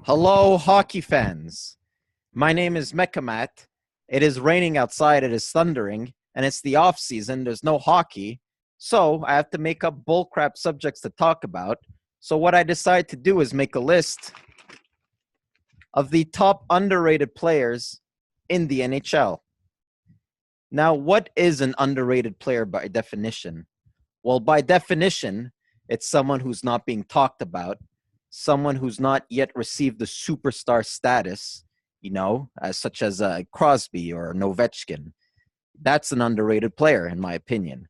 Hello, hockey fans. My name is Mekamat. It is raining outside, it is thundering, and it's the off season. There's no hockey. So I have to make up bullcrap subjects to talk about. So what I decided to do is make a list of the top underrated players in the NHL. Now, what is an underrated player by definition? Well, by definition, it's someone who's not being talked about, someone who's not yet received the superstar status, such as Crosby or Ovechkin. That's an underrated player, in my opinion.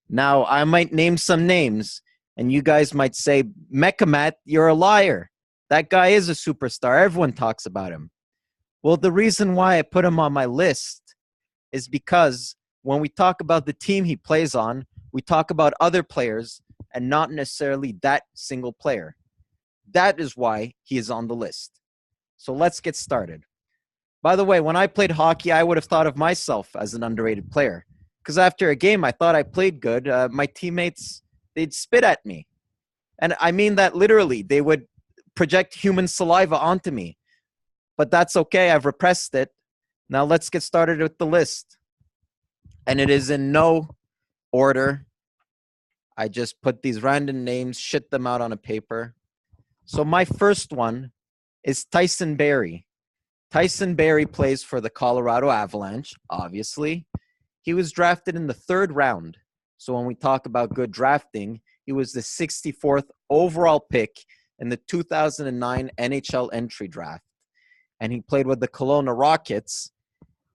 Now, I might name some names, and you guys might say, Mekamat, you're a liar. That guy is a superstar. Everyone talks about him. Well, the reason why I put him on my list is because when we talk about the team he plays on, we talk about other players and not necessarily that single player. That is why he is on the list. So let's get started. By the way, when I played hockey, I would have thought of myself as an underrated player because after a game, I thought I played good. My teammates, they'd spit at me. And I mean that literally. They would project human saliva onto me. But that's okay. I've repressed it. Now let's get started with the list. And it is in no order. I just put these random names, shit them out on a paper. So my first one is Tyson Barrie. Tyson Barrie plays for the Colorado Avalanche, obviously. He was drafted in the third round. So when we talk about good drafting, he was the 64th overall pick in the 2009 NHL entry draft. And he played with the Kelowna Rockets.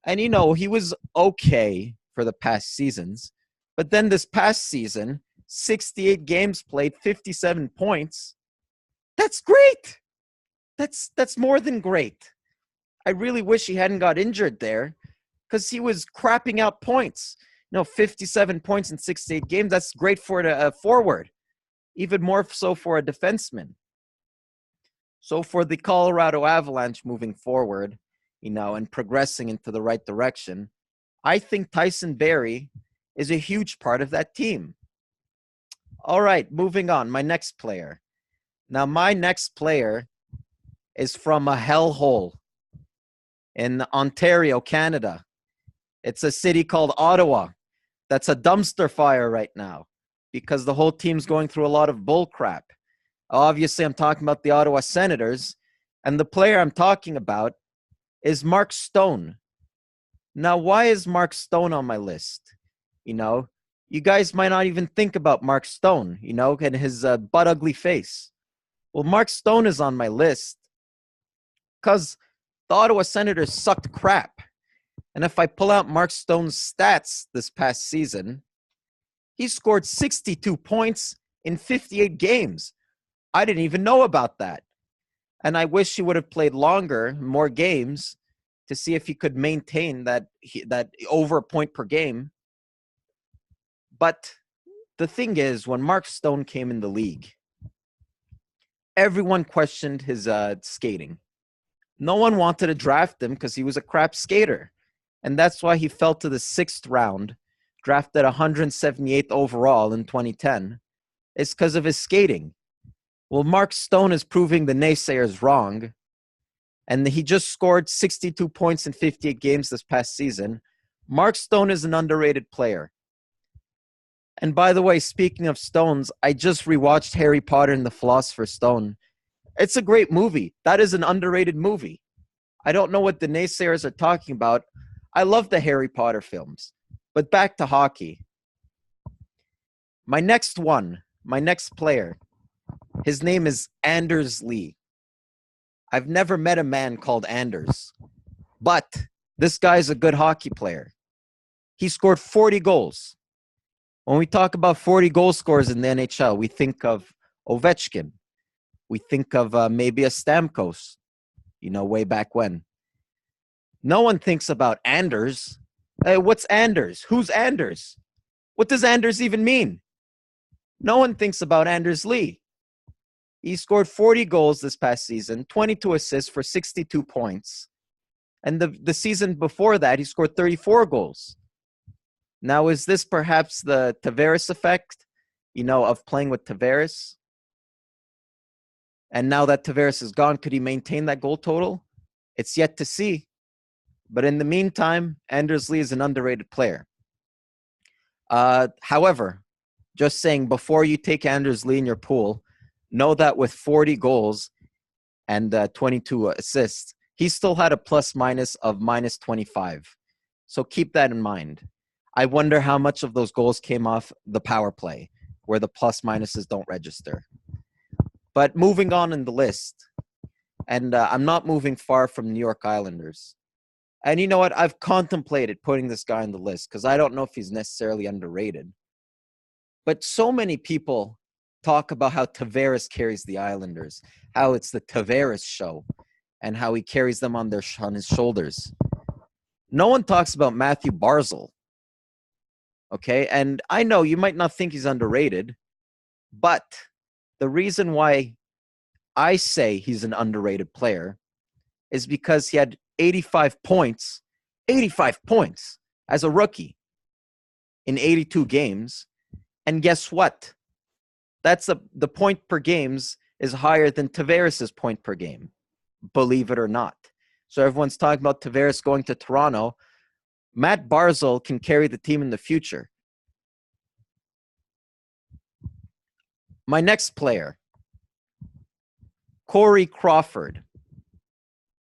And, he was okay for the past seasons. But then this past season, 68 games played, 57 points. That's great. That's more than great. I really wish he hadn't got injured there because he was crapping out points. 57 points in 68 games, that's great for a forward, even more so for a defenseman. So for the Colorado Avalanche moving forward, and progressing into the right direction, I think Tyson Barrie is a huge part of that team. All right, moving on. My next player. Now, my next player is from a hellhole in Ontario, Canada. It's a city called Ottawa. That's a dumpster fire right now because the whole team's going through a lot of bull crap. Obviously, I'm talking about the Ottawa Senators, and the player I'm talking about is Mark Stone. Now, why is Mark Stone on my list? You guys might not even think about Mark Stone, and his butt ugly face. Well, Mark Stone is on my list because the Ottawa Senators sucked crap. And if I pull out Mark Stone's stats this past season, he scored 62 points in 58 games. I didn't even know about that. And I wish he would have played longer, more games, to see if he could maintain that over a point per game. But the thing is, when Mark Stone came in the league, everyone questioned his skating. No one wanted to draft him because he was a crap skater. And that's why he fell to the 6th round, drafted 178th overall in 2010. It's because of his skating. Well, Mark Stone is proving the naysayers wrong. And he just scored 62 points in 58 games this past season. Mark Stone is an underrated player. And by the way, speaking of stones, I just rewatched Harry Potter and the Philosopher's Stone. It's a great movie. That is an underrated movie. I don't know what the naysayers are talking about. I love the Harry Potter films. But back to hockey. My next player, his name is Anders Lee. I've never met a man called Anders. But this guy's a good hockey player. He scored 40 goals. When we talk about 40 goal scorers in the NHL, we think of Ovechkin. We think of maybe a Stamkos, way back when. No one thinks about Anders. Hey, what's Anders? Who's Anders? What does Anders even mean? No one thinks about Anders Lee. He scored 40 goals this past season, 22 assists for 62 points. And the season before that, he scored 34 goals. Now, is this perhaps the Tavares effect, of playing with Tavares? And now that Tavares is gone, could he maintain that goal total? It's yet to see. But in the meantime, Anders Lee is an underrated player. However, just saying, before you take Anders Lee in your pool, know that with 40 goals and 22 assists, he still had a plus minus of minus 25. So keep that in mind. I wonder how much of those goals came off the power play, where the plus minuses don't register. But moving on in the list, and I'm not moving far from New York Islanders. And you know what? I've contemplated putting this guy on the list because I don't know if he's necessarily underrated. But so many people talk about how Tavares carries the Islanders, how it's the Tavares show, and how he carries them on his shoulders. No one talks about Matthew Barzal. Okay, and I know you might not think he's underrated, but the reason why I say he's an underrated player is because he had 85 points as a rookie in 82 games. And guess what? That's the point per games is higher than Tavares' point per game, believe it or not. So everyone's talking about Tavares going to Toronto. Matt Barzal can carry the team in the future. My next player, Corey Crawford.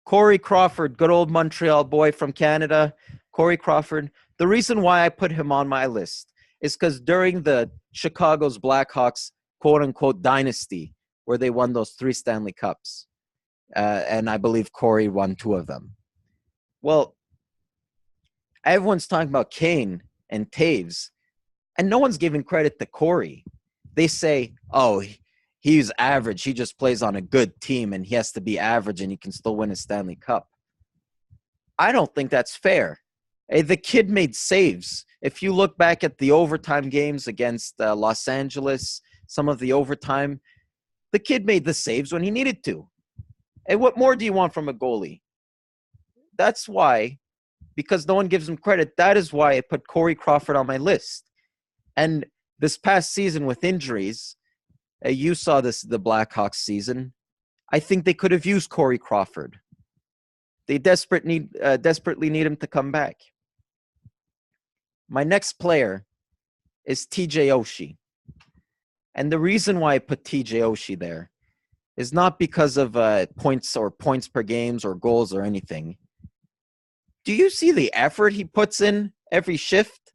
Corey Crawford, good old Montreal boy from Canada. Corey Crawford. The reason why I put him on my list is because during the Chicago's Blackhawks quote-unquote dynasty, where they won those 3 Stanley Cups, and I believe Corey won 2 of them. Well, everyone's talking about Kane and Taves, and no one's giving credit to Corey. They say, oh, he's average. He just plays on a good team, and he has to be average, and he can still win a Stanley Cup. I don't think that's fair. Hey, the kid made saves. If you look back at the overtime games against Los Angeles, some of the overtime, the kid made the saves when he needed to. And what more do you want from a goalie? That's why, because no one gives him credit, that is why I put Corey Crawford on my list. And this past season with injuries, you saw this, the Blackhawks season, I think they could have used Corey Crawford. They desperately need him to come back. My next player is TJ Oshie. And the reason why I put TJ Oshie there is not because of points per games or goals or anything. Do you see the effort he puts in every shift?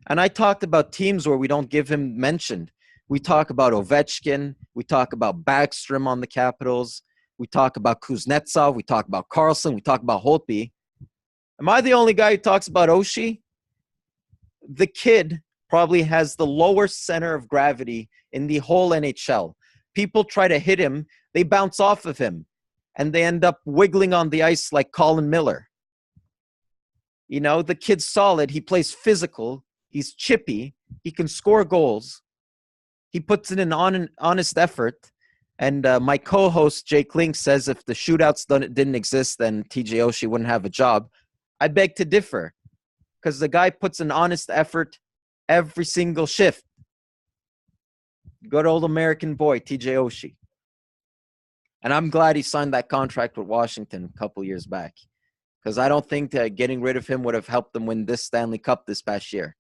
And I talked about teams where we don't give him mentioned. We talk about Ovechkin. We talk about Backstrom on the Capitals. We talk about Kuznetsov. We talk about Carlson. We talk about Holtby. Am I the only guy who talks about Oshie? The kid probably has the lowest center of gravity in the whole NHL. People try to hit him. They bounce off of him. And they end up wiggling on the ice like Colin Miller. You know, the kid's solid. He plays physical. He's chippy. He can score goals. He puts in an honest effort. And my co-host, Jake Link, says if the shootouts didn't exist, then TJ Oshie wouldn't have a job. I beg to differ. Because the guy puts an honest effort every single shift. Good old American boy, TJ Oshie. And I'm glad he signed that contract with Washington a couple years back. Because I don't think getting rid of him would have helped them win this Stanley Cup this past year.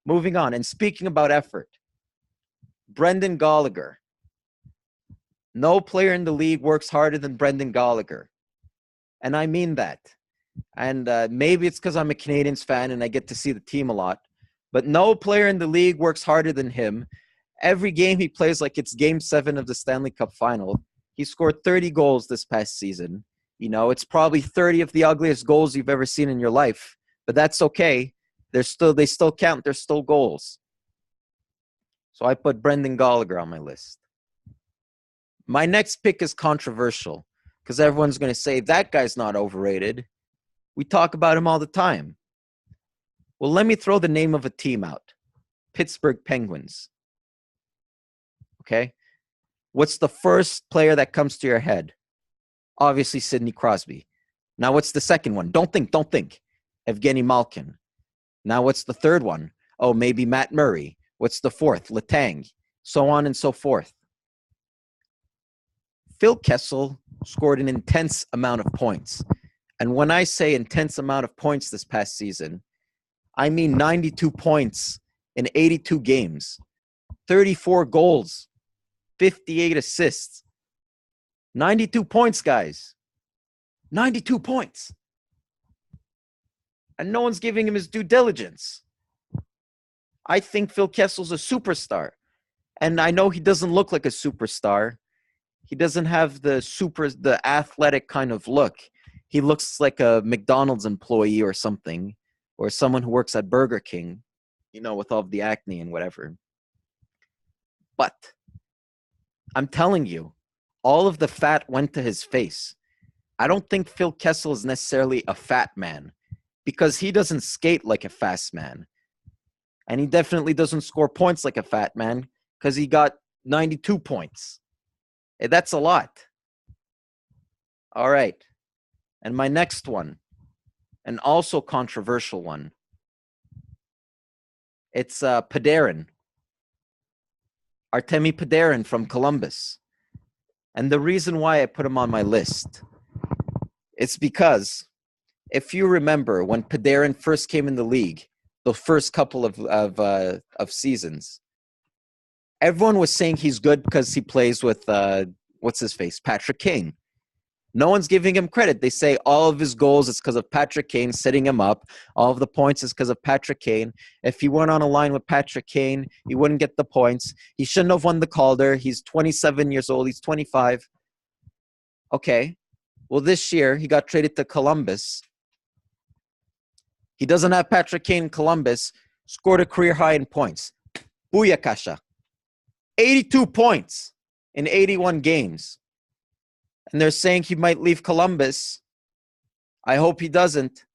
Moving on, and speaking about effort, Brendan Gallagher. No player in the league works harder than Brendan Gallagher. And I mean that. And maybe it's because I'm a Canadiens fan and I get to see the team a lot. But no player in the league works harder than him. Every game he plays like it's Game 7 of the Stanley Cup Final. He scored 30 goals this past season. You know, it's probably 30 of the ugliest goals you've ever seen in your life. But that's okay. They still count. They're still goals. So I put Brendan Gallagher on my list. My next pick is controversial because everyone's going to say that guy's not overrated. We talk about him all the time. Well, let me throw the name of a team out. Pittsburgh Penguins. Okay? What's the first player that comes to your head? Obviously, Sidney Crosby. Now, what's the second one? Don't think. Evgeny Malkin. Now, what's the third one? Oh, maybe Matt Murray. What's the fourth? Letang. So on and so forth. Phil Kessel scored an intense amount of points. And when I say intense amount of points this past season, I mean 92 points in 82 games, 34 goals, 58 assists. 92 points, guys. 92 points. And no one's giving him his due diligence. I think Phil Kessel's a superstar. And I know he doesn't look like a superstar. He doesn't have the athletic kind of look. He looks like a McDonald's employee or something, or someone who works at Burger King, with all of the acne and whatever. But I'm telling you, all of the fat went to his face. I don't think Phil Kessel is necessarily a fat man because he doesn't skate like a fast man. And he definitely doesn't score points like a fat man because he got 92 points. That's a lot. All right. And my next one, an also controversial one. It's Panarin. Artemi Panarin from Columbus. And the reason why I put him on my list, it's because if you remember when Panarin first came in the league, the first couple of seasons, everyone was saying he's good because he plays with, Patrick Kane. No one's giving him credit. They say all of his goals is because of Patrick Kane setting him up. All of the points is because of Patrick Kane. If he went on a line with Patrick Kane, he wouldn't get the points. He shouldn't have won the Calder. He's 27 years old. He's 25. Okay. Well, this year, he got traded to Columbus. He doesn't have Patrick Kane in Columbus. Scored a career high in points. Booyakasha. 82 points in 81 games. And they're saying he might leave Columbus. I hope he doesn't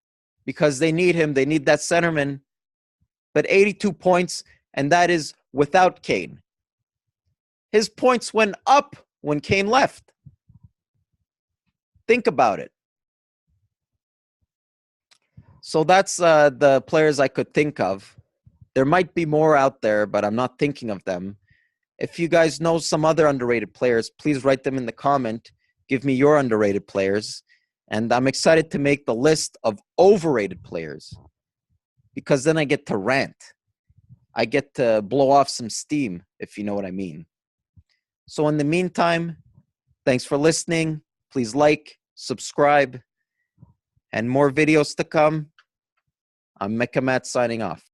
because they need him. They need that centerman. But 82 points, and that is without Kane. His points went up when Kane left. Think about it. So that's the players I could think of. There might be more out there, but I'm not thinking of them. If you guys know some other underrated players, please write them in the comment. Give me your underrated players. And I'm excited to make the list of overrated players because then I get to rant. I get to blow off some steam, if you know what I mean. So in the meantime, thanks for listening. Please like, subscribe, and more videos to come. I'm Mecha Matt signing off.